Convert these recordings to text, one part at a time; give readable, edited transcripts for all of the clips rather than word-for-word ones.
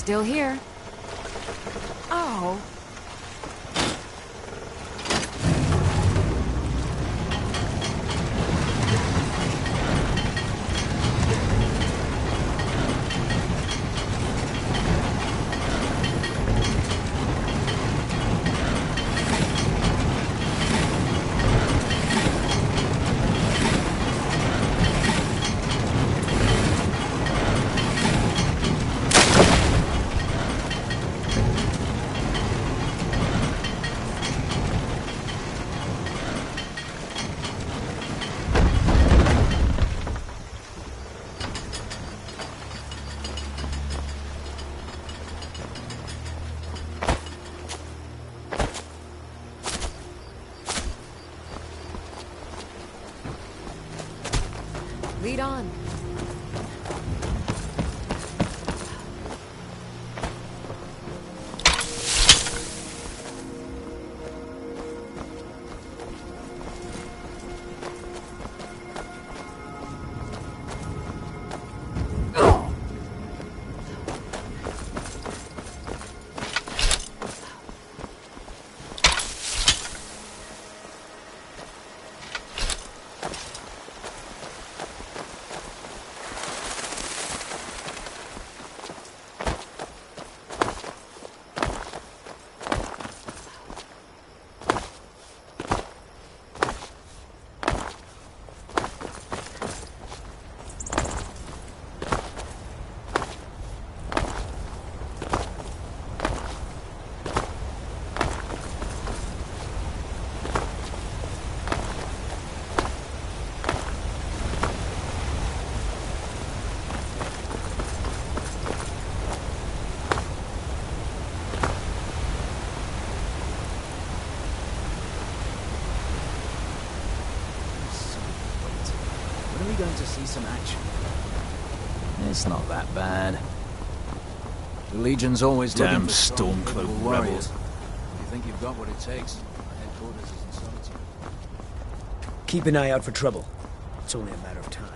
Still here. Oh. Lead on. Going to see some action. It's not that bad. The Legion's always Damn looking for strong Stormcloak medieval warriors. rebels. If you think you've got what it takes, our headquarters is in Solitude. Keep an eye out for trouble. It's only a matter of time.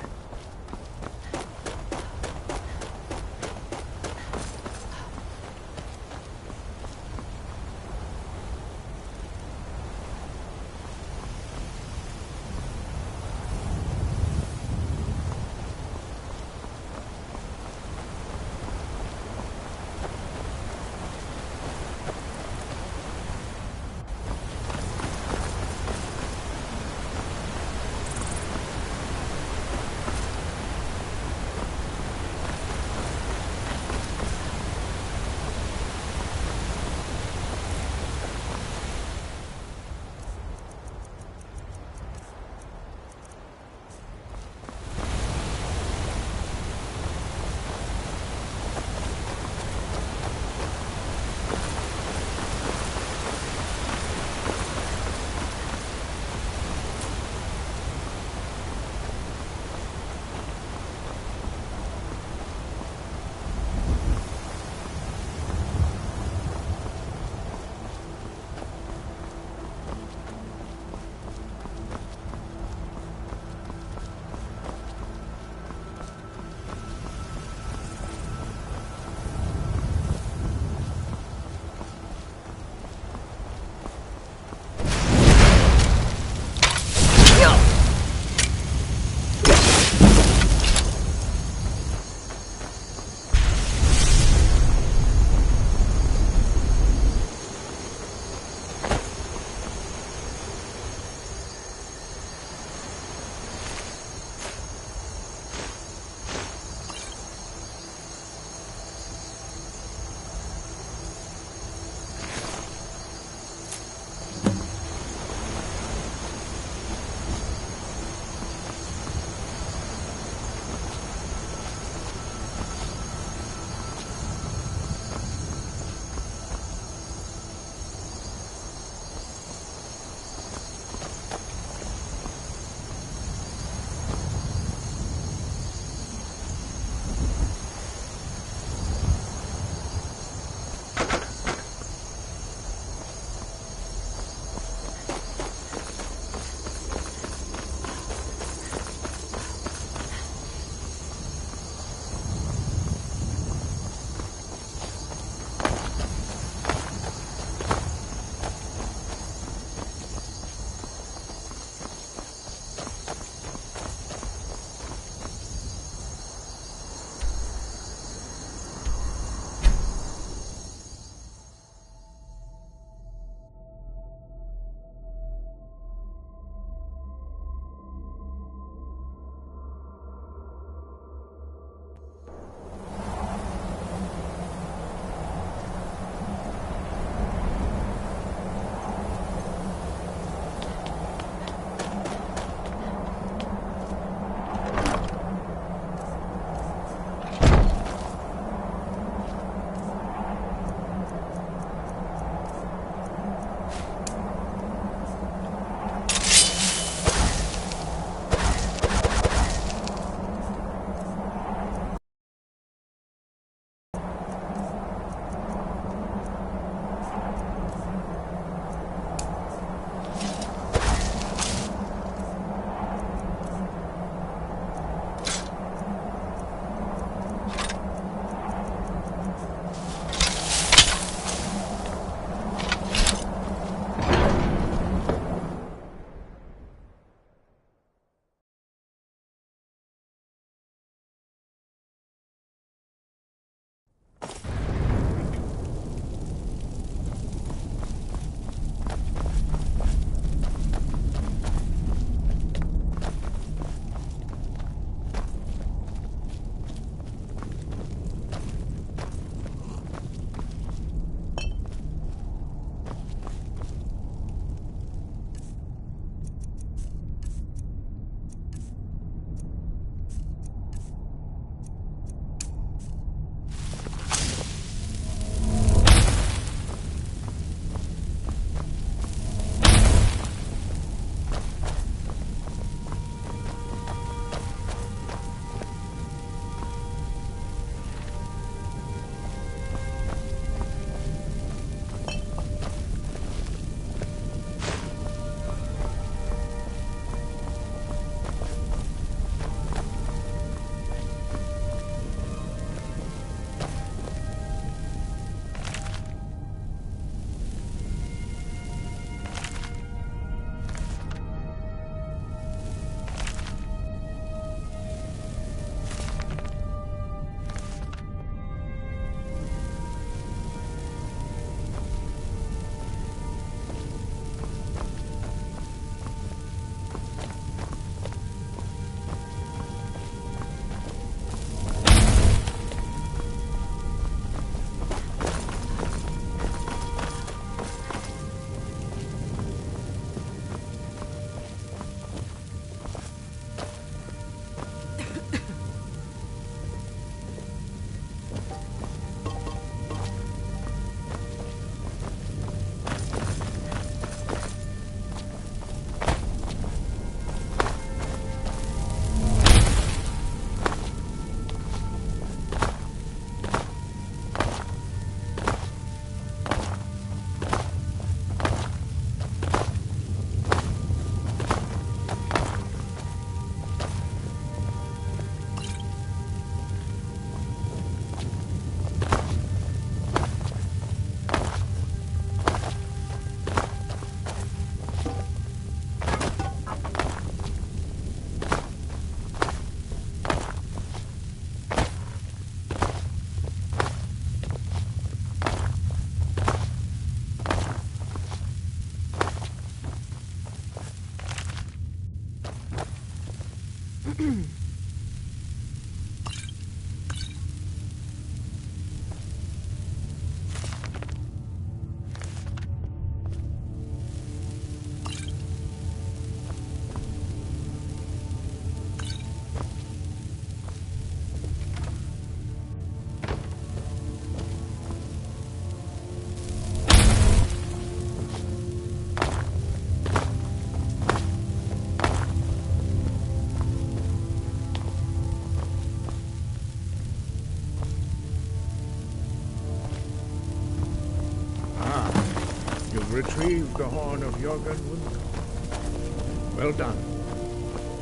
retrieved the horn of Jorgen Windgard. Well done.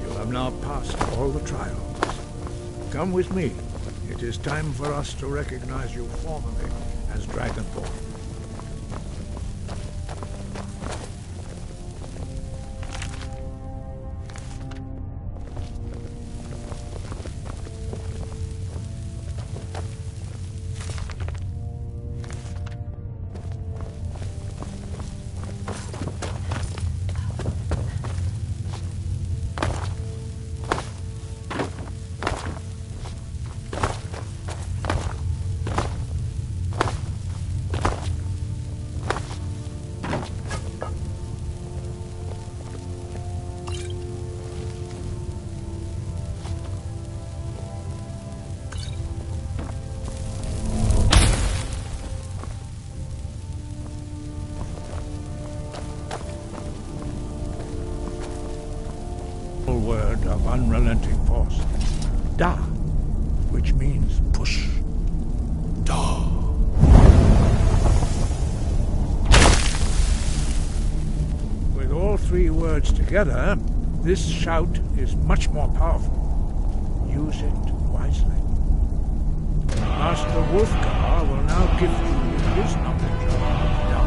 You have now passed all the trials. Come with me. It is time for us to recognize you formally as Dragonborn. Word of unrelenting force. Da, which means push. Da. With all three words together, this shout is much more powerful. Use it wisely. Master Wolfgar will now give you his knowledge of Da.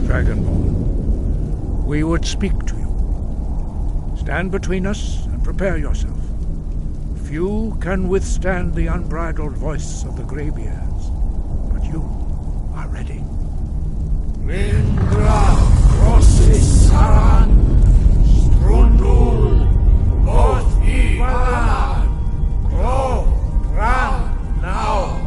Dragonborn, we would speak to you. Stand between us and prepare yourself. Few can withstand the unbridled voice of the greybeards, but you are ready. Lingra crossis saran, strundul, both ivalan, grow, ram, now.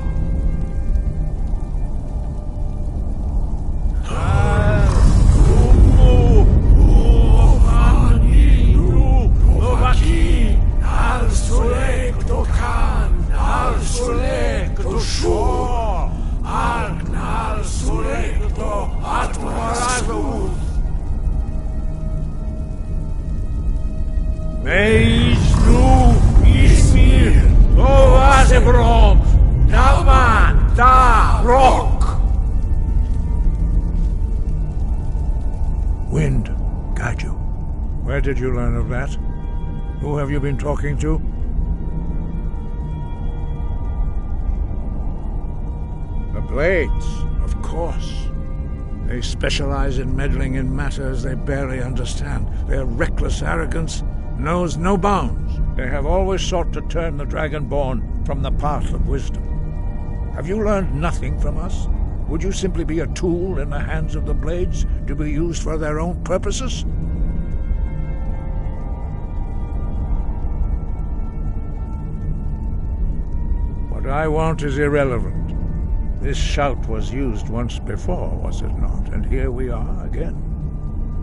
Wind, guide you. Where did you learn of that? Who have you been talking to? The Blades, of course. They specialize in meddling in matters they barely understand. Their reckless arrogance knows no bounds. They have always sought to turn the Dragonborn from the path of wisdom. Have you learned nothing from us? Would you simply be a tool in the hands of the Blades to be used for their own purposes? What I want is irrelevant. This shout was used once before, was it not? And here we are again.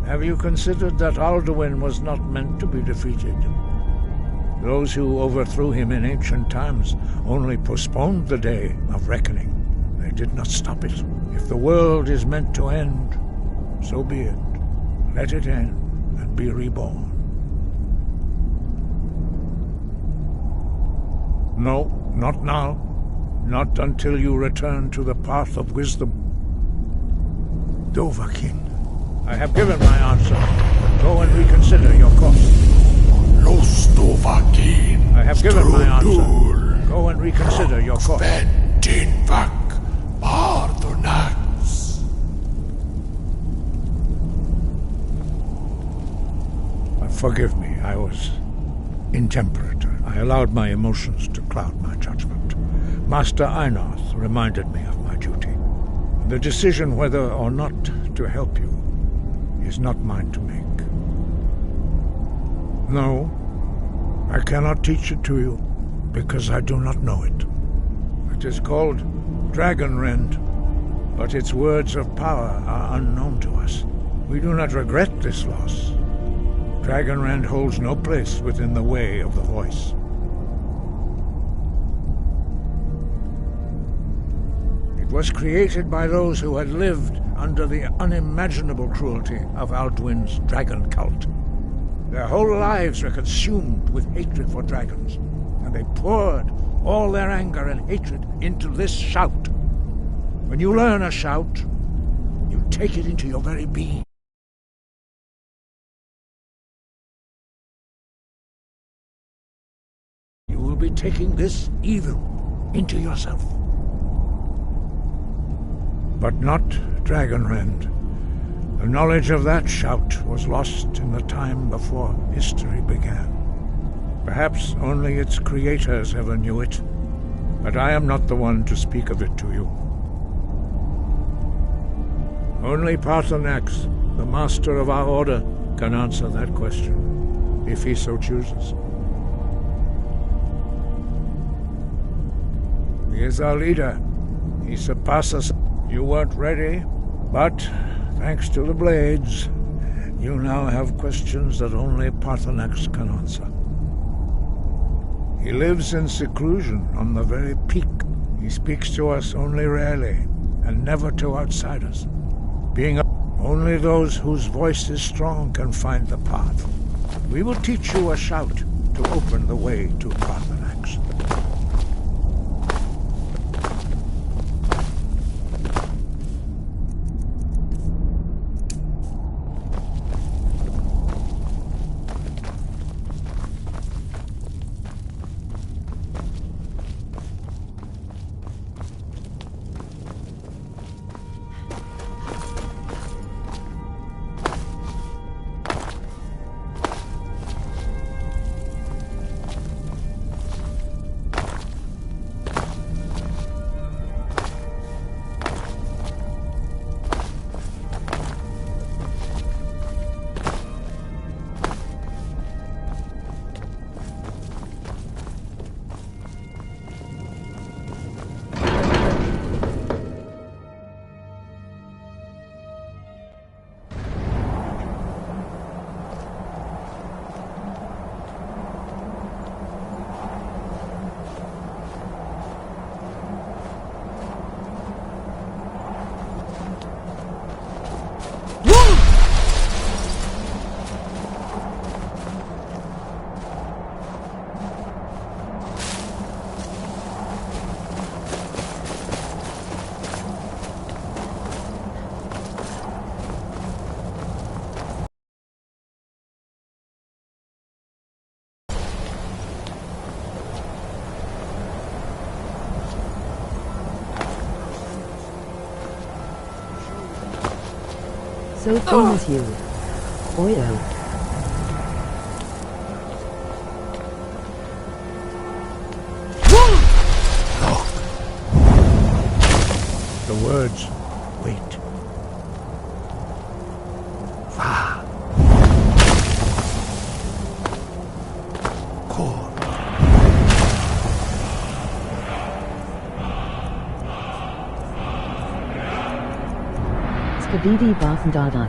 Have you considered that Alduin was not meant to be defeated? Those who overthrew him in ancient times only postponed the day of reckoning. They did not stop it. If the world is meant to end, so be it. Let it end and be reborn. No, not now. Not until you return to the path of wisdom. Dovahkiin, I have given my answer. Go and reconsider your course. Los Dovahkiin. I have given my answer. Go and reconsider your course. Ventinvak Bardonax. Forgive me, I was intemperate. I allowed my emotions to cloud my judgment. Master Einarth reminded me of my duty. The decision whether or not to help you is not mine to make. No, I cannot teach it to you because I do not know it. It is called Dragonrend, but its words of power are unknown to us. We do not regret this loss. Dragonrend holds no place within the way of the voice. It was created by those who had lived under the unimaginable cruelty of Alduin's dragon cult. Their whole lives were consumed with hatred for dragons, and they poured all their anger and hatred into this shout. When you learn a shout, you take it into your very being. You will be taking this evil into yourself. But not Dragonrend. The knowledge of that shout was lost in the time before history began. Perhaps only its creators ever knew it, but I am not the one to speak of it to you. Only Parthenax, the master of our order, can answer that question, if he so chooses. He is our leader. He surpasses. You weren't ready, but thanks to the blades, you now have questions that only Parthenax can answer. He lives in seclusion on the very peak. He speaks to us only rarely, and never to outsiders. Only those whose voice is strong can find the path. We will teach you a shout to open the way to Parthenax. So famous you. Oyo. The words, wait. Va. Cor. Skabidi Bafendada.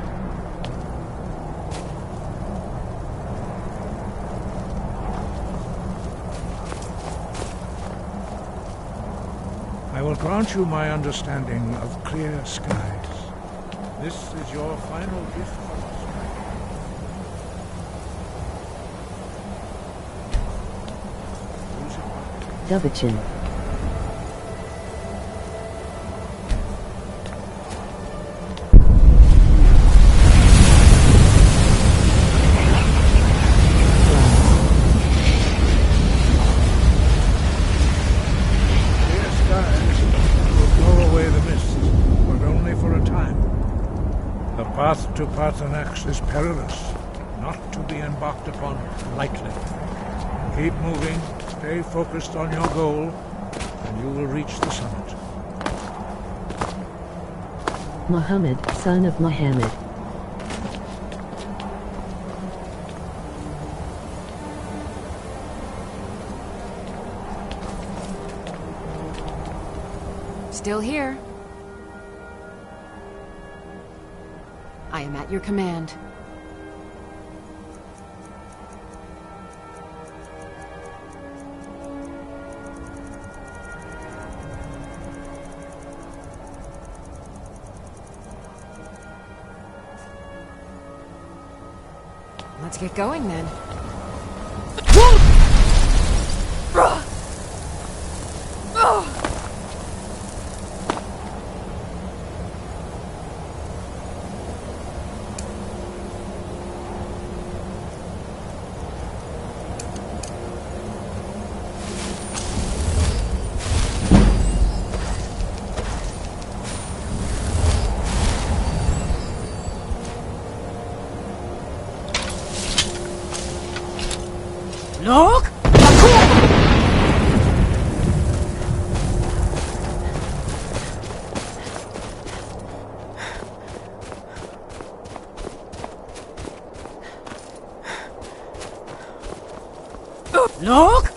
I will grant you my understanding of clear skies. This is your final gift from us. Dubachin. Clear skies will blow away the mist, but only for a time. The path to Parthenax is perilous, not to be embarked upon lightly. Keep moving, stay focused on your goal, and you will reach the summit. Muhammad, son of Muhammad. Still here. I am at your command. Let's get going then. Look! Look!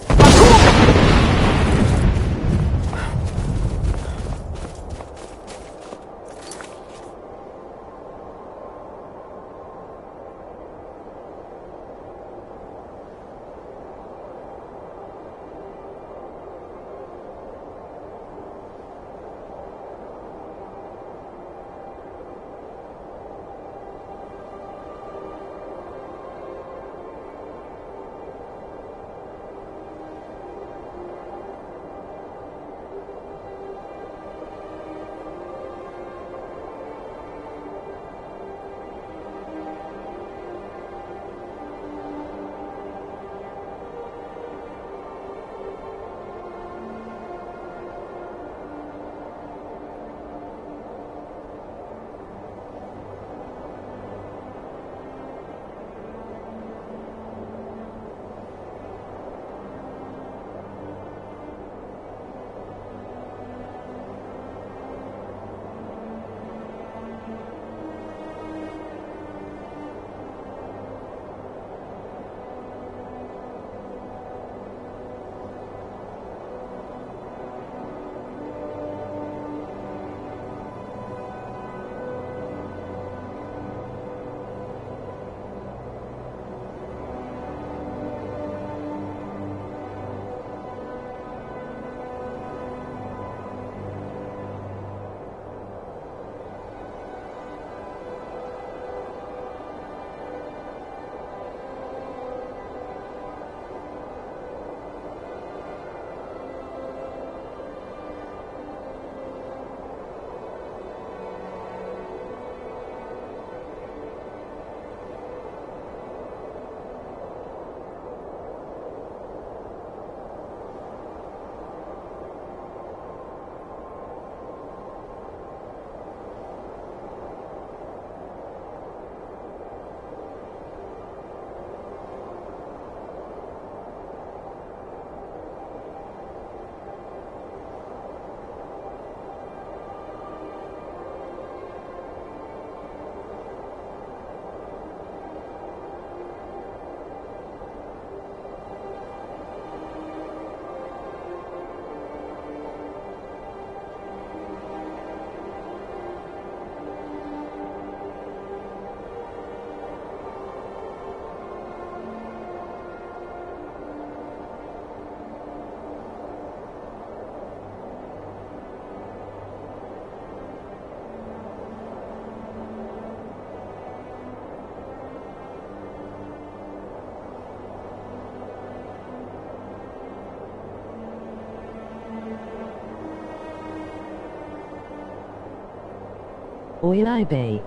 Oilai Bay.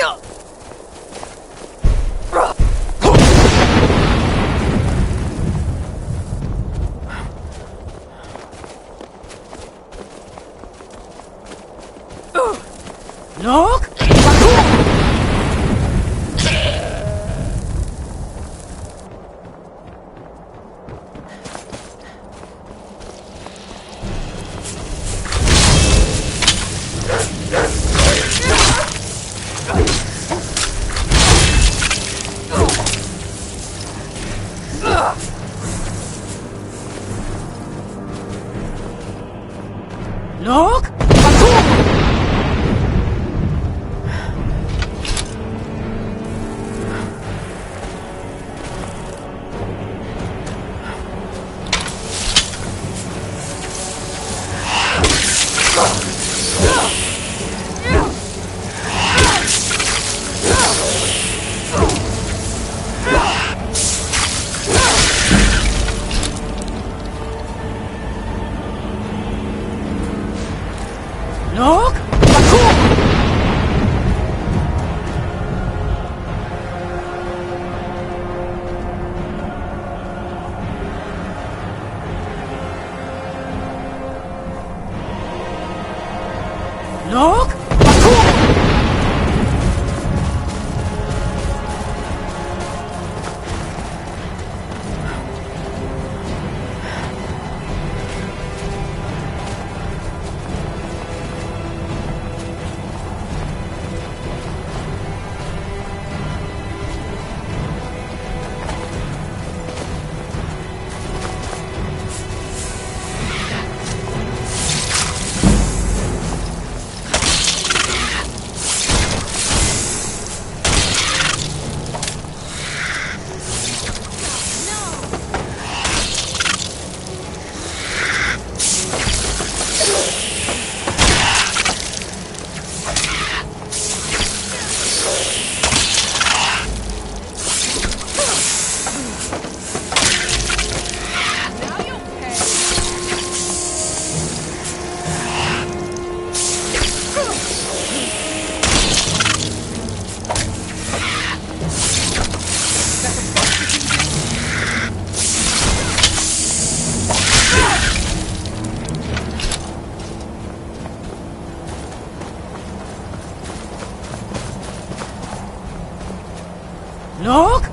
Look! Look! Look! Look! Look!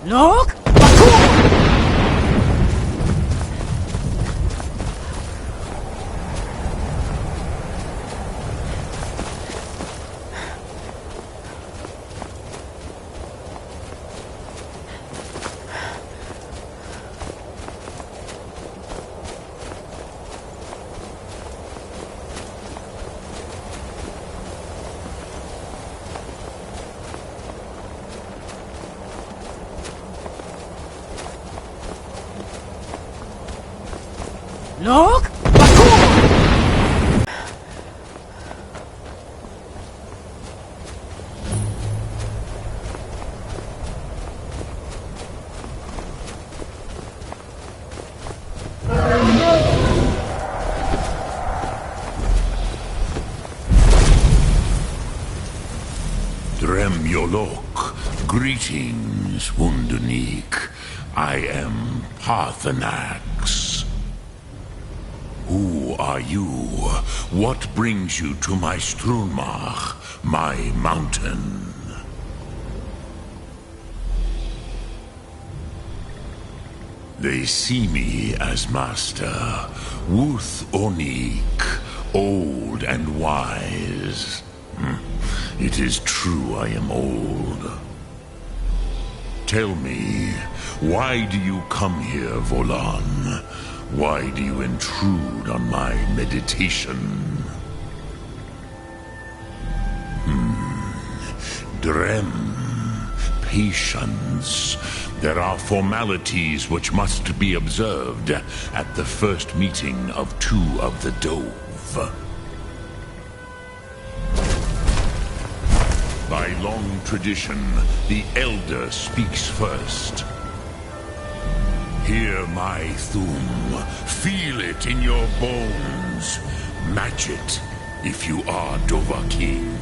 Look! Look! Dremyolok, greetings, Wunderneek. I am Parthenax. Who are you? What brings you to my Strunmach, my mountain? They see me as master, Wuth Onik, old and wise. It is true I am old. Tell me, why do you come here, Volan? Why do you intrude on my meditation? Drem, patience. There are formalities which must be observed at the first meeting of two of the Dove. By long tradition, the Elder speaks first. Hear my Thum. Feel it in your bones. Match it if you are Dovahkiin.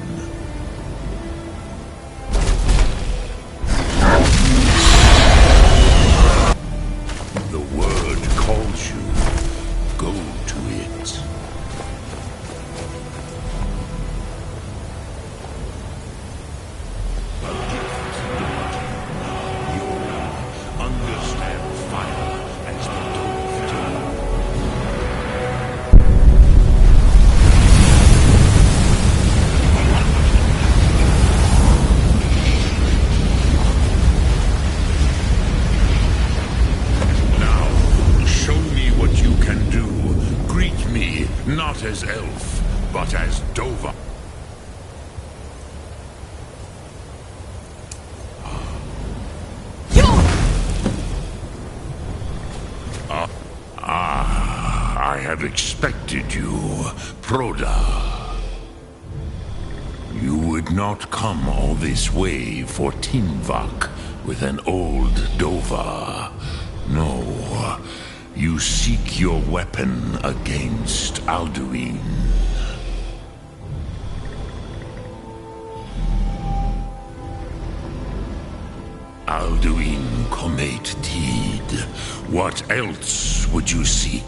The word calls you. Go to it. A gift, Dovahkiin. You understand fire as the Dove do. Now, show me what you can do. Greet me not as elf, but as Dova. I have expected you, Proda. You would not come all this way for Tinvak with an old Dova. No, you seek your weapon against Alduin. Alduin Comet Tid. What else would you seek?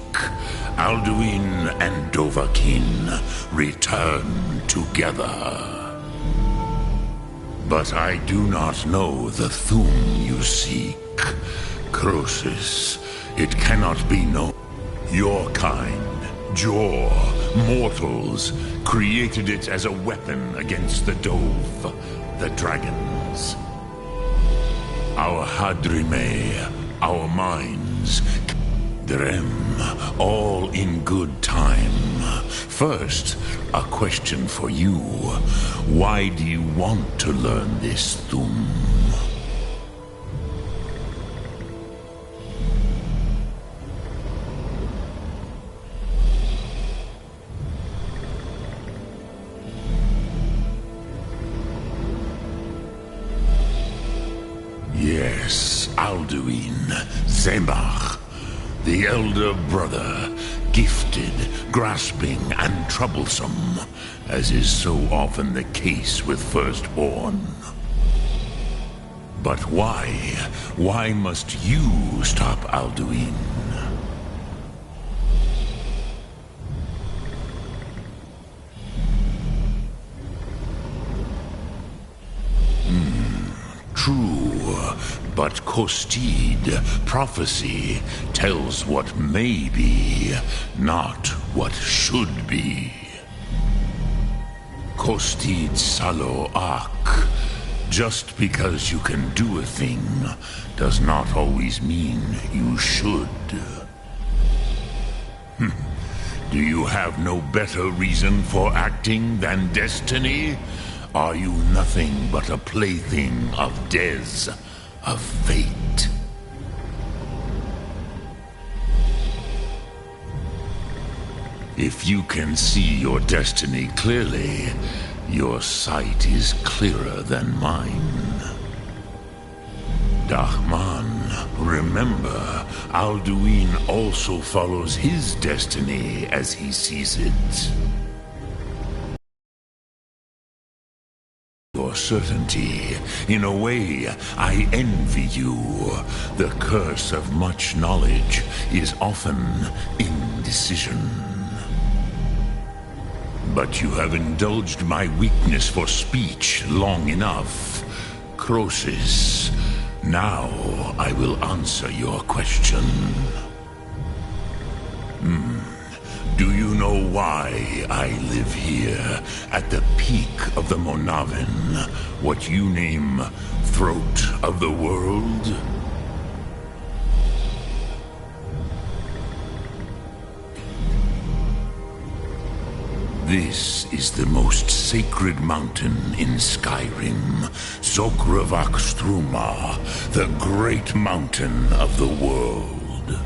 Alduin and Dovahkiin return together. But I do not know the Thum you seek. Croesus, it cannot be known. Your kind, Jor, mortals, created it as a weapon against the Dove, the dragons. Our Hadrime, our minds, Drem, all in good time. First, a question for you. Why do you want to learn this Thum? Yes, Alduin, Zemach, the elder brother, gifted, grasping, and troublesome, as is so often the case with firstborn. But why? Why must you stop Alduin? True, but Kostid, prophecy, tells what may be, not what should be. Kostid Salo Ak. Just because you can do a thing does not always mean you should. Do you have no better reason for acting than destiny? Are you nothing but a plaything of Dez, of fate? If you can see your destiny clearly, your sight is clearer than mine. Dahman, remember, Alduin also follows his destiny as he sees it. Your certainty. In a way, I envy you. The curse of much knowledge is often indecision. But you have indulged my weakness for speech long enough. Croesus, now I will answer your question. Do you know why I live here, at the peak of the Monavin, what you name Throat of the World? This is the most sacred mountain in Skyrim, Zokravak Struma, the great mountain of the world.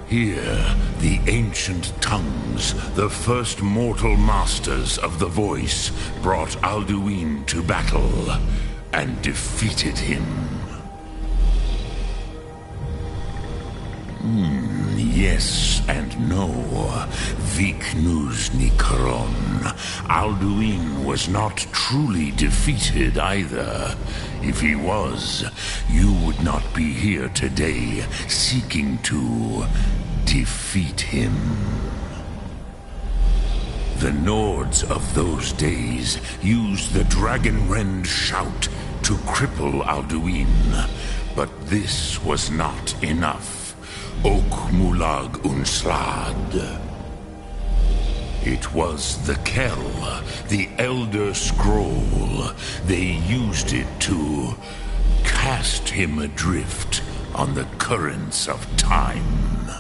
Here, the ancient tongues, the first mortal masters of the voice, brought Alduin to battle and defeated him. Yes and no. Viknus Nikron. Alduin was not truly defeated either. If he was, you would not be here today seeking to defeat him. The Nords of those days used the Dragonrend shout to cripple Alduin, but this was not enough. Okmulag Unslad. It was the Kell, the Elder Scroll. They used it to cast him adrift on the currents of time.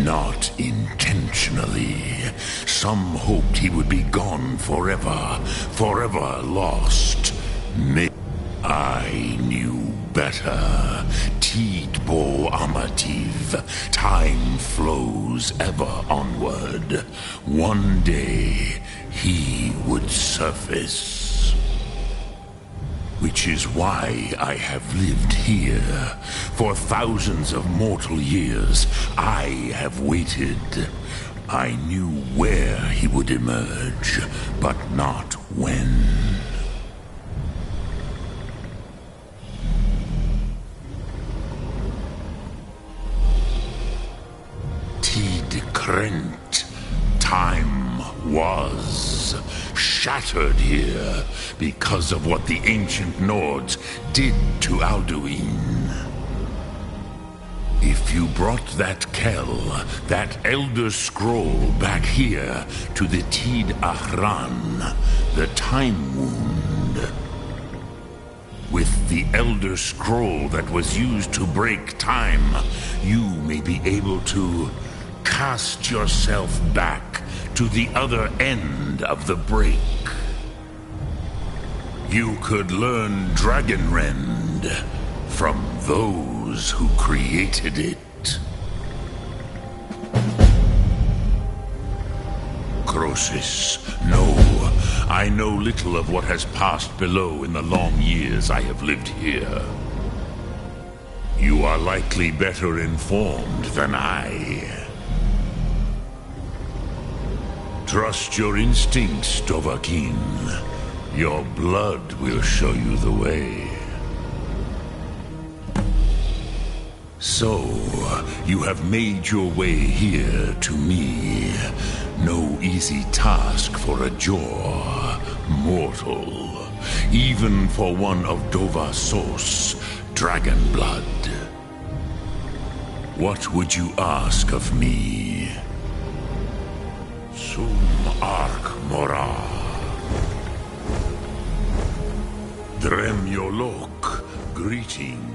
Not intentionally. Some hoped he would be gone forever, forever lost. I knew better. Tidbo Amativ. Time flows ever onward. One day, he would surface. Which is why I have lived here. For thousands of mortal years, I have waited. I knew where he would emerge, but not when. Tidkrent. Time was shattered here because of what the ancient Nords did to Alduin. If you brought that Kell, that Elder Scroll back here to the Tid Ahran, the Time Wound, with the Elder Scroll that was used to break time, you may be able to cast yourself back to the other end of the break. You could learn Dragonrend from those who created it. Croesus, no. I know little of what has passed below in the long years I have lived here. You are likely better informed than I. Trust your instincts, Dovahkiin. Your blood will show you the way. So, you have made your way here to me. No easy task for a Jor, mortal. Even for one of Dovahsos, dragon blood. What would you ask of me? Sum Ark Mora. Dremyolok, greetings.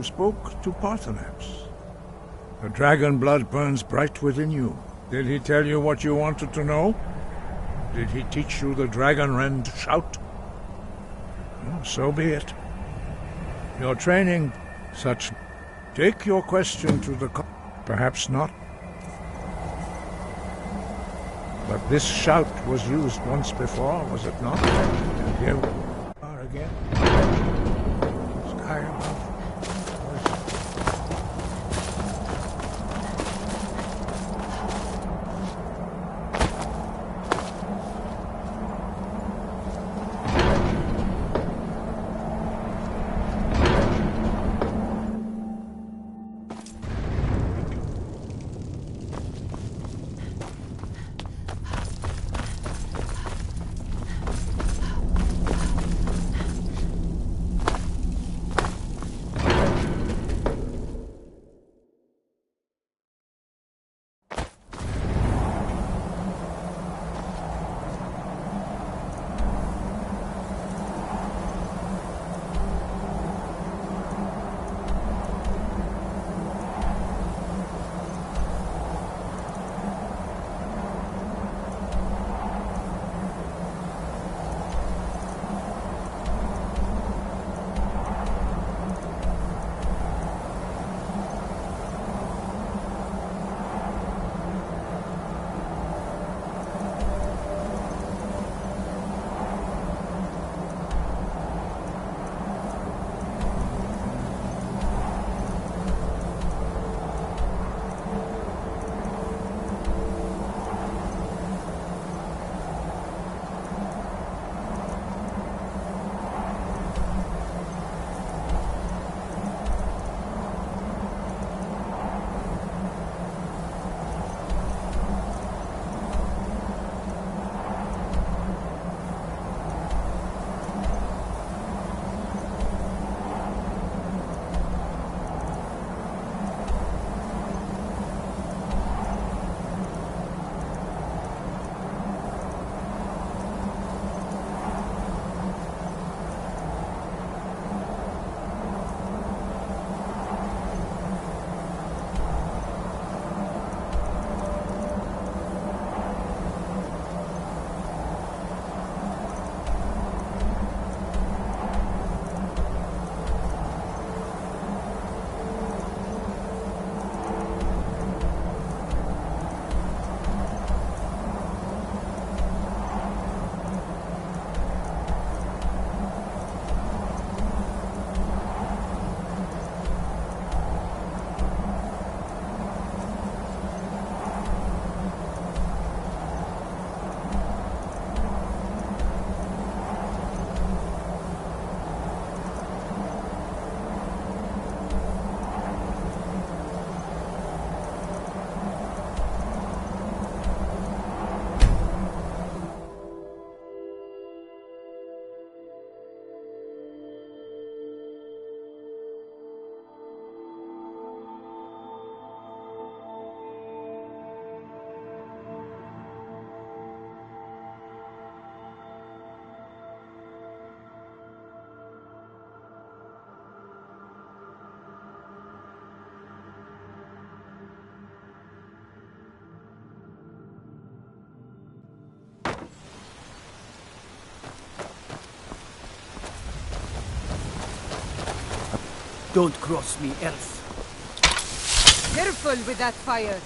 you spoke to Parthenax. The dragon blood burns bright within you. Did he tell you what you wanted to know? Did he teach you the dragon rend shout? Well, so be it. Your training, such... Take your question to the... Perhaps not. But this shout was used once before, was it not? And here we are again. Sky above. Don't cross me, elf. Careful with that fire.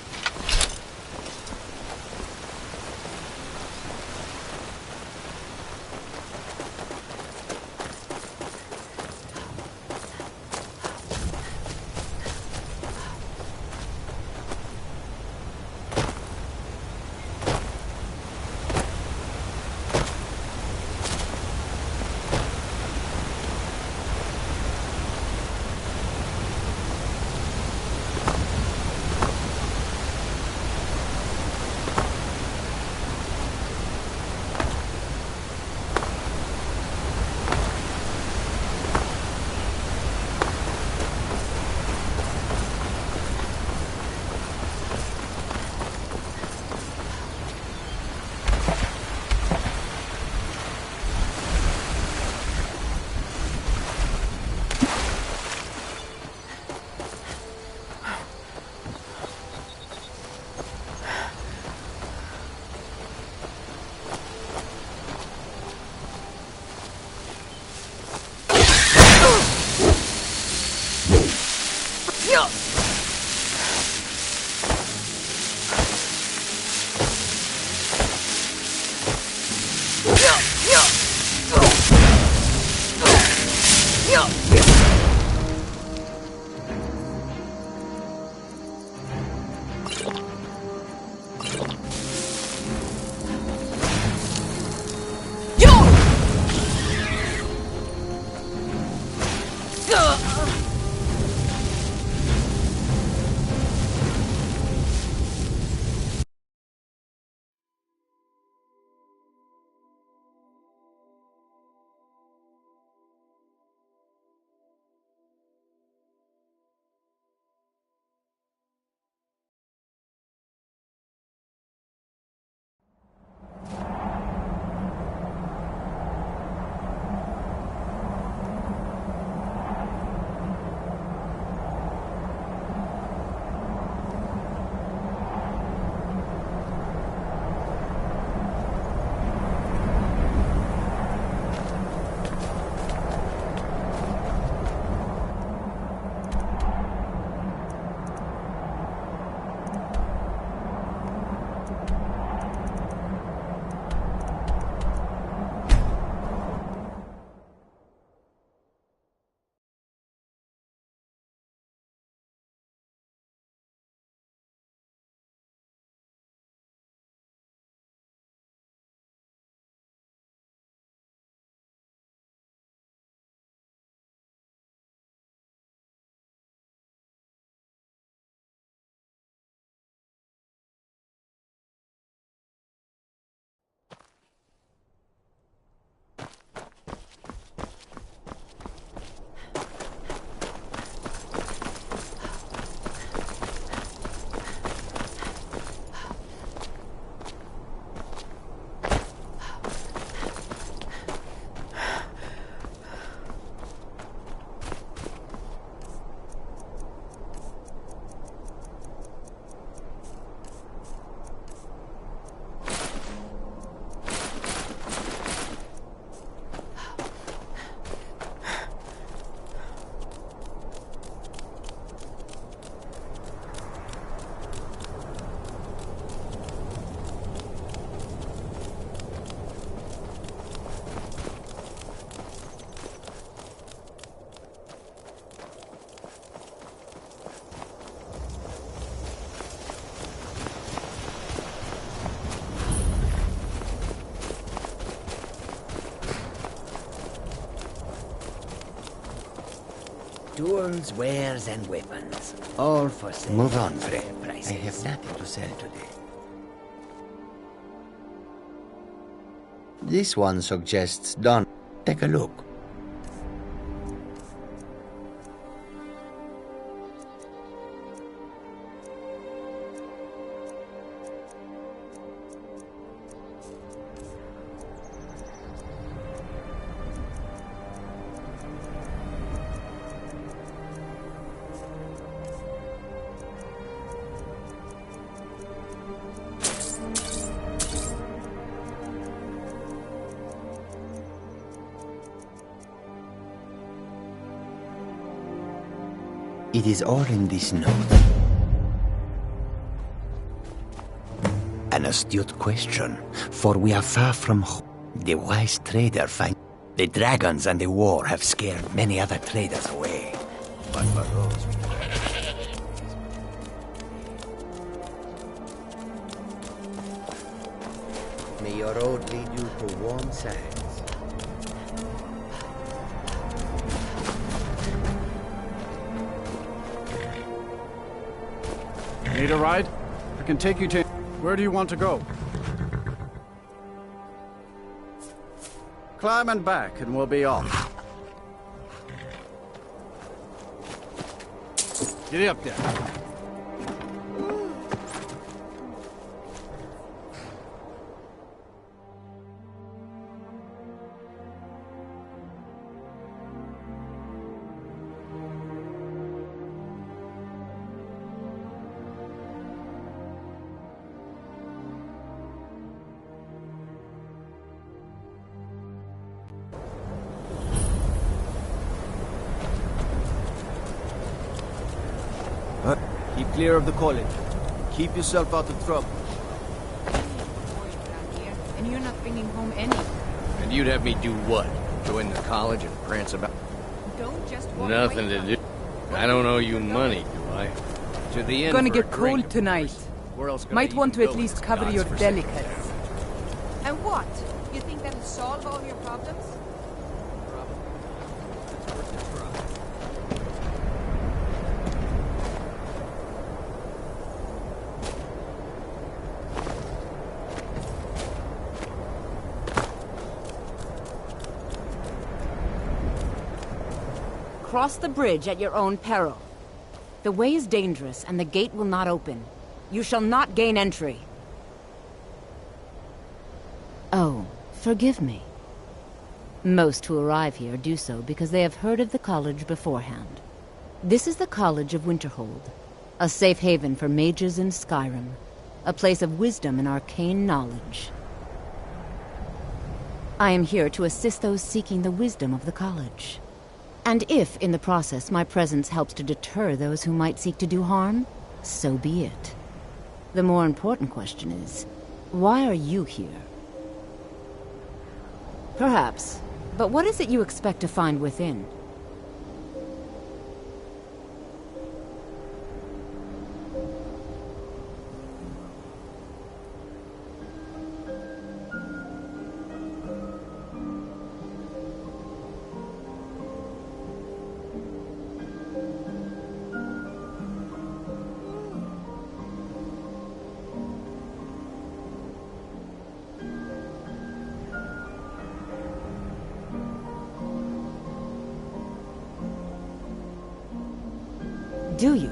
Tools, wares, and weapons. All for sale. Move on, Fair friend. prices. I have nothing to sell today. This one suggests Don. Take a look. It is all in this note. An astute question, for we are far from home. The wise trader finds the dragons and the war have scared many other traders away. But for those... May your road lead you to warm sands. Need a ride? I can take you to... Where do you want to go? Climb and back and we'll be off. Get up there. Keep clear of the college. Keep yourself out of trouble. And you're not bringing home any. And you'd have me do what? Join the college and prance about? Don't just walk Nothing away to from do. I don't owe you money, do I? To the end. Gonna for a get drink, cold of tonight. course. Where else could Might I want to even at go in least this cover your godforsaken delicates. town? And what? You think that'll solve all your problems? Probably. It's worth a try. Cross the bridge at your own peril. The way is dangerous, and the gate will not open. You shall not gain entry. Oh, forgive me. Most who arrive here do so because they have heard of the college beforehand. This is the College of Winterhold, a safe haven for mages in Skyrim, a place of wisdom and arcane knowledge. I am here to assist those seeking the wisdom of the college. And if, in the process, my presence helps to deter those who might seek to do harm, so be it. The more important question is, why are you here? Perhaps, but what is it you expect to find within? Do you?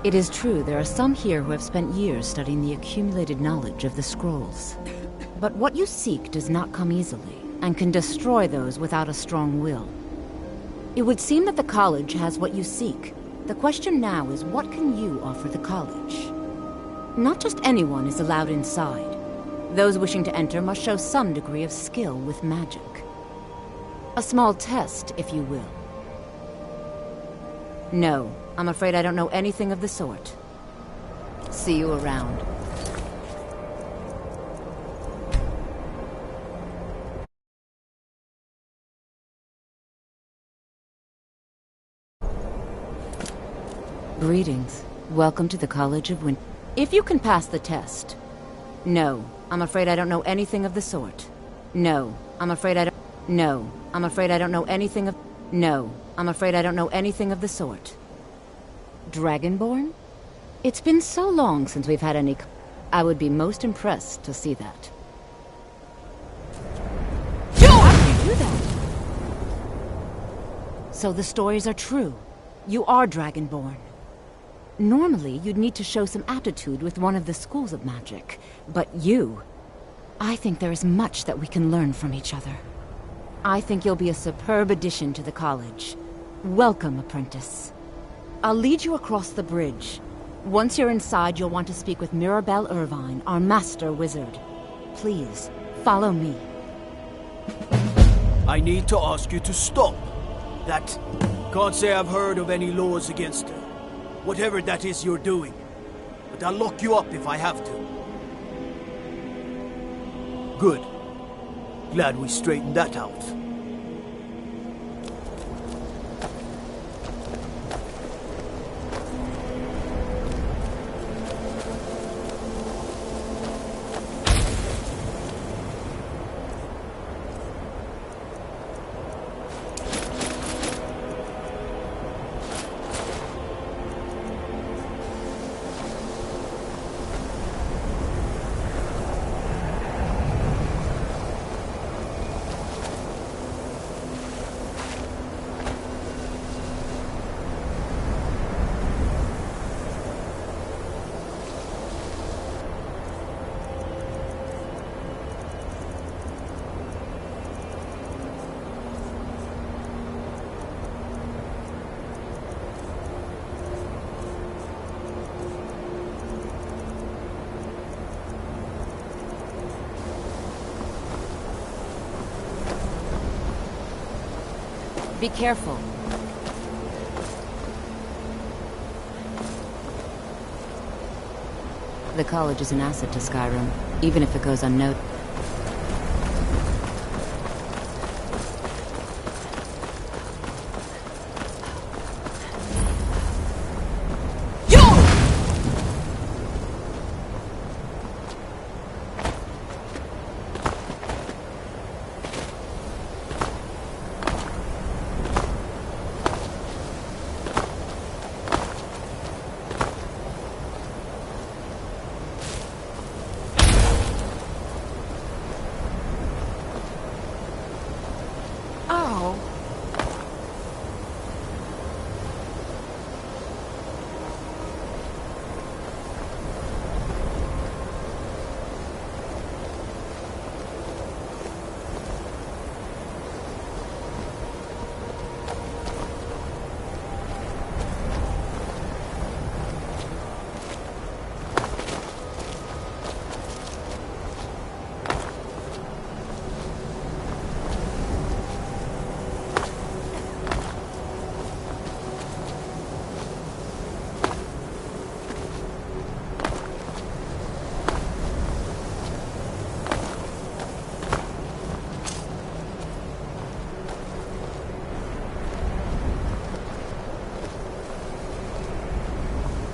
It is true there are some here who have spent years studying the accumulated knowledge of the scrolls. But what you seek does not come easily, and can destroy those without a strong will. It would seem that the college has what you seek. The question now is, what can you offer the college? Not just anyone is allowed inside. Those wishing to enter must show some degree of skill with magic. A small test, if you will. No, I'm afraid I don't know anything of the sort. See you around. Greetings. Welcome to the College of Winter. If you can pass the test. No, I'm afraid I don't know anything of the sort. No, I'm afraid I don't... No, I'm afraid I don't know anything of... No, I'm afraid I don't know anything of the sort. Dragonborn? It's been so long since we've had any... I would be most impressed to see that. How did you do that? So the stories are true. You are Dragonborn. Normally, you'd need to show some aptitude with one of the schools of magic. But you... I think there is much that we can learn from each other. I think you'll be a superb addition to the college. Welcome, apprentice. I'll lead you across the bridge. Once you're inside, you'll want to speak with Mirabelle Irvine, our master wizard. Please, follow me. I need to ask you to stop. That... Can't say I've heard of any laws against her. Whatever that is you're doing. But I'll lock you up if I have to. Good. Glad we straightened that out. Be careful. The college is an asset to Skyrim, even if it goes unnoticed.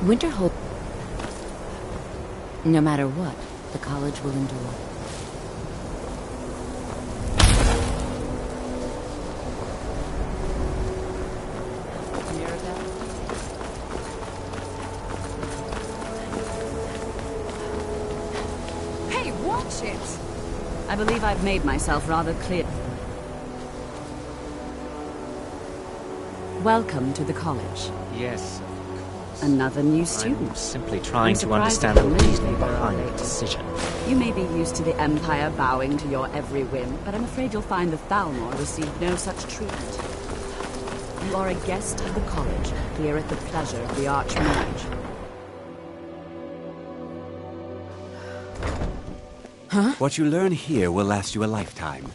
Winterhold... No matter what, the college will endure. Hey, watch it! I believe I've made myself rather clear. Welcome to the college. Yes, of course. Another new student. I'm simply trying to surprised understand at the the reasoning many behind people the are decision. You may be used to the Empire bowing to your every whim, but I'm afraid you'll find the Thalmor received no such treatment. You are a guest of the college, here at the pleasure of the Archmage. Huh? What you learn here will last you a lifetime.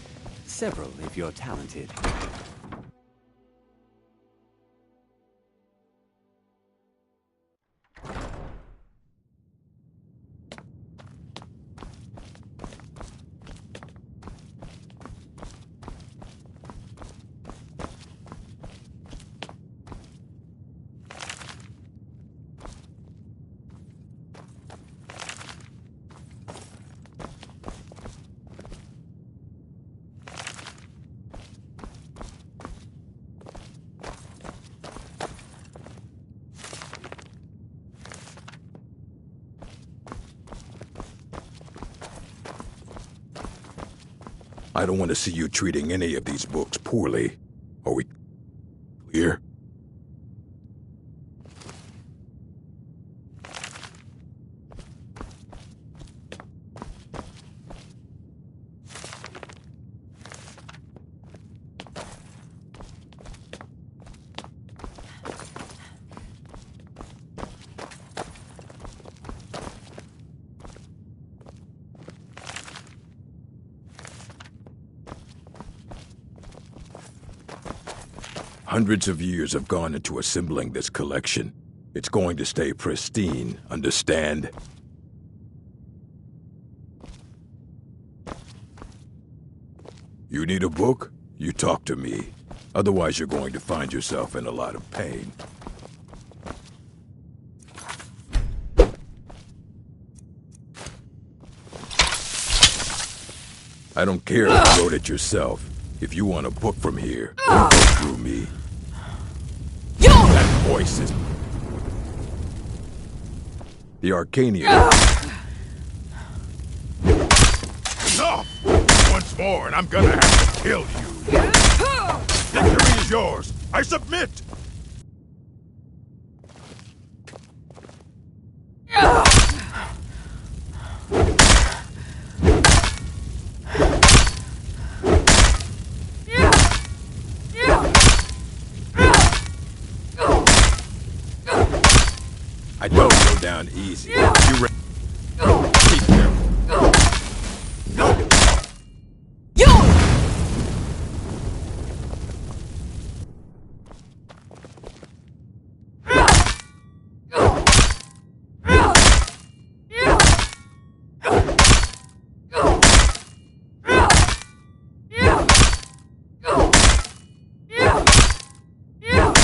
Several, if you're talented. I don't want to see you treating any of these books poorly. Are we clear? Hundreds of years have gone into assembling this collection. It's going to stay pristine, understand? You need a book? You talk to me. Otherwise, you're going to find yourself in a lot of pain. I don't care if you wrote it yourself. If you want a book from here, you go through me. That voice is... The Arcanian... Enough! Once more, and I'm gonna have to kill you. Victory is yours. I submit! I don't go down easy. You be careful.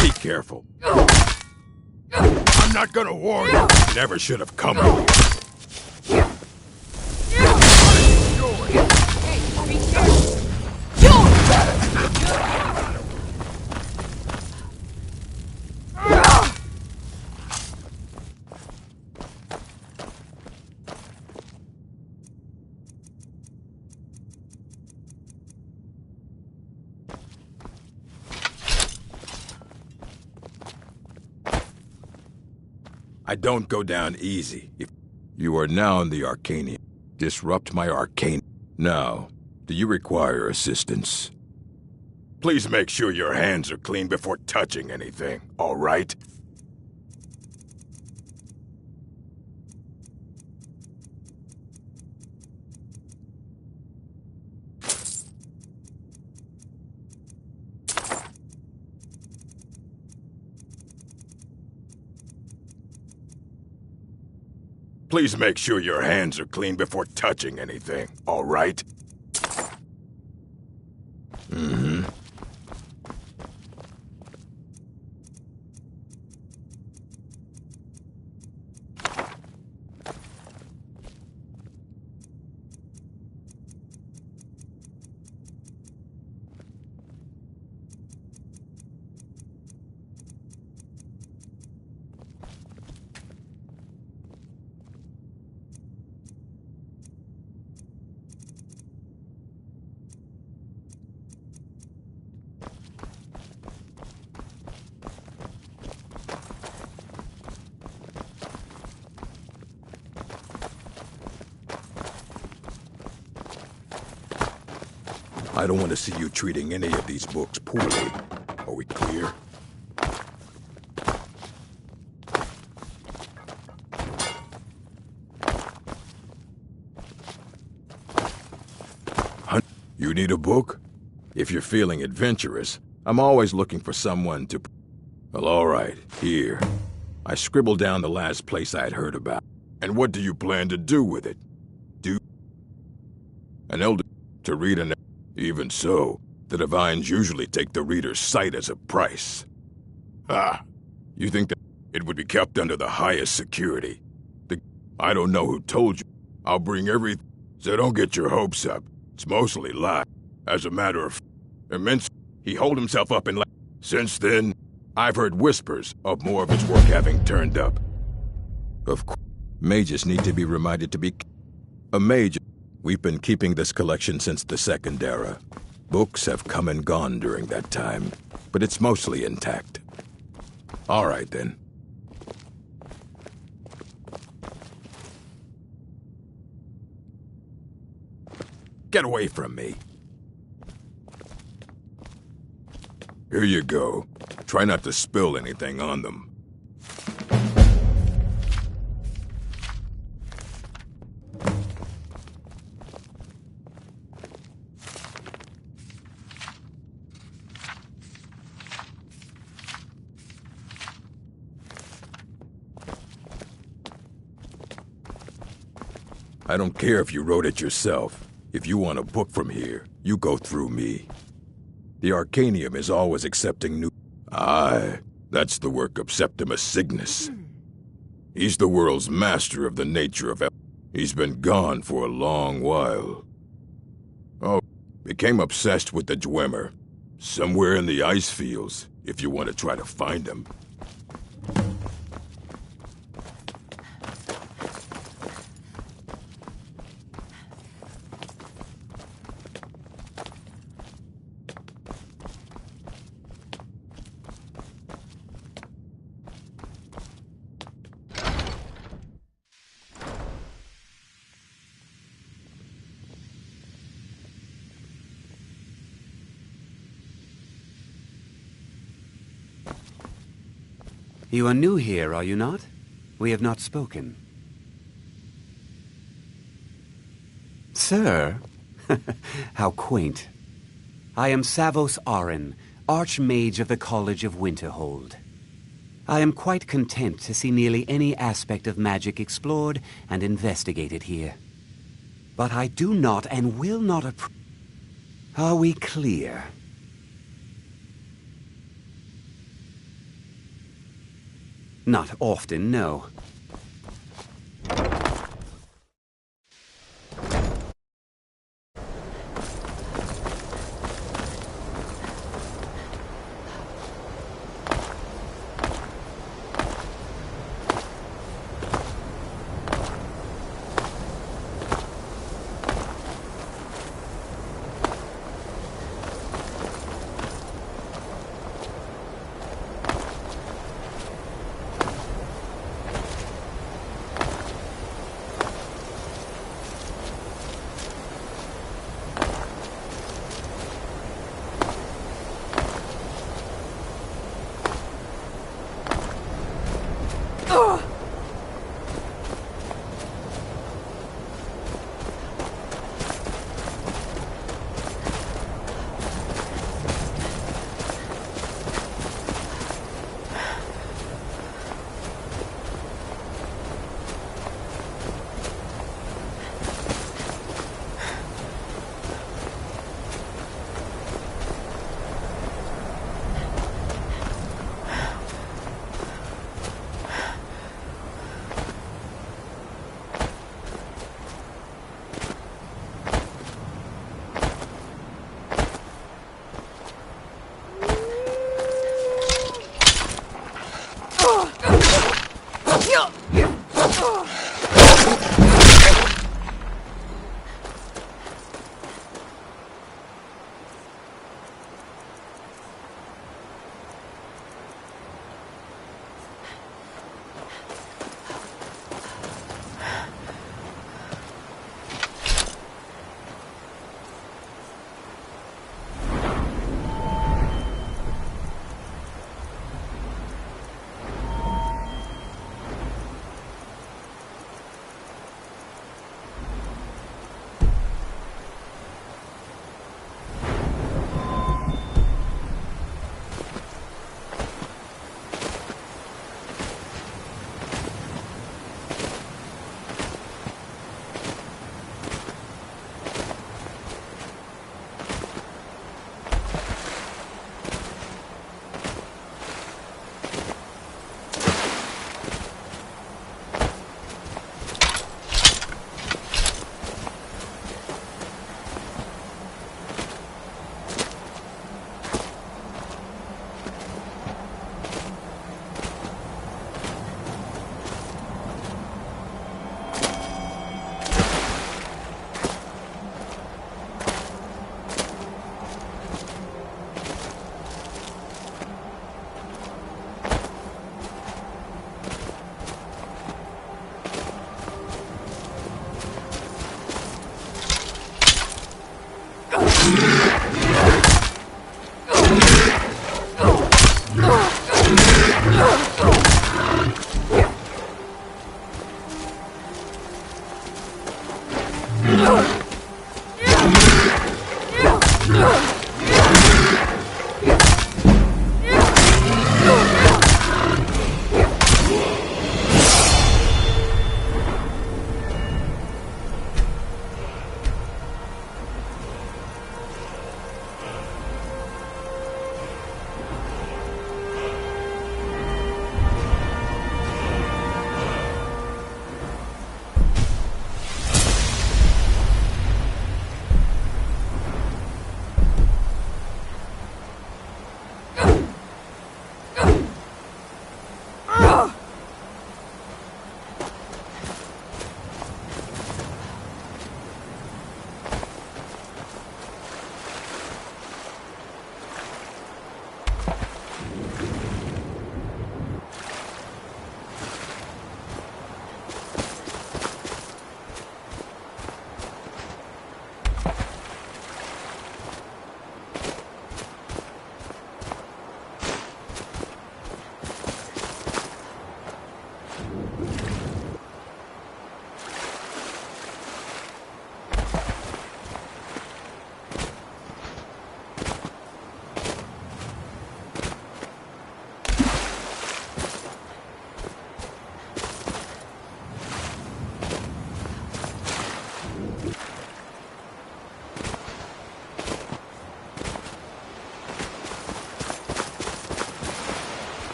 Be careful. I'm not gonna warn you. Never should have come here. I don't go down easy. If you are now in the Arcanian, disrupt my arcane. Now, do you require assistance? Please make sure your hands are clean before touching anything, all right? Please make sure your hands are clean before touching anything, all right? Mm-hmm. I don't want to see you treating any of these books poorly. Are we clear? You need a book? If you're feeling adventurous, I'm always looking for someone to... Well, all right, here. I scribbled down the last place I'd heard about. And what do you plan to do with it? An elder to read an... Even so, the divines usually take the reader's sight as a price. You think that it would be kept under the highest security? I don't know who told you. I'll bring everything, so don't get your hopes up. It's mostly lie. As a matter of immense, he holed himself up in... Since then, I've heard whispers of more of his work having turned up. Of course, mages need to be reminded to be... A mage... We've been keeping this collection since the Second Era. Books have come and gone during that time, but it's mostly intact. All right, then. Get away from me. Here you go. Try not to spill anything on them. I don't care if you wrote it yourself. If you want a book from here, you go through me. The Arcanium is always accepting new... Aye, that's the work of Septimus Cygnus. He's the world's master of the nature of... He's been gone for a long while. Oh, became obsessed with the Dwemer. Somewhere in the ice fields, if you want to try to find him. You are new here, are you not? We have not spoken. Sir? How quaint. I am Savos Arin, Archmage of the College of Winterhold. I am quite content to see nearly any aspect of magic explored and investigated here. But I do not and will not approve. Are we clear? Not often, no.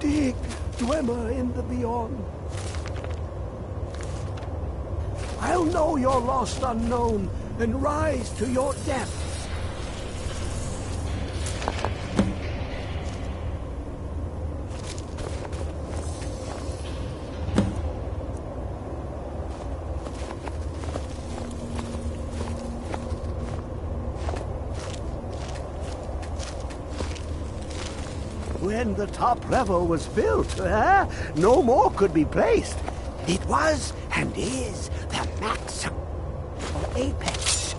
Dig, Dwemer in the beyond. I'll know your lost unknown and rise to your depth. When the top level was built, no more could be placed. It was and is the maximum apex.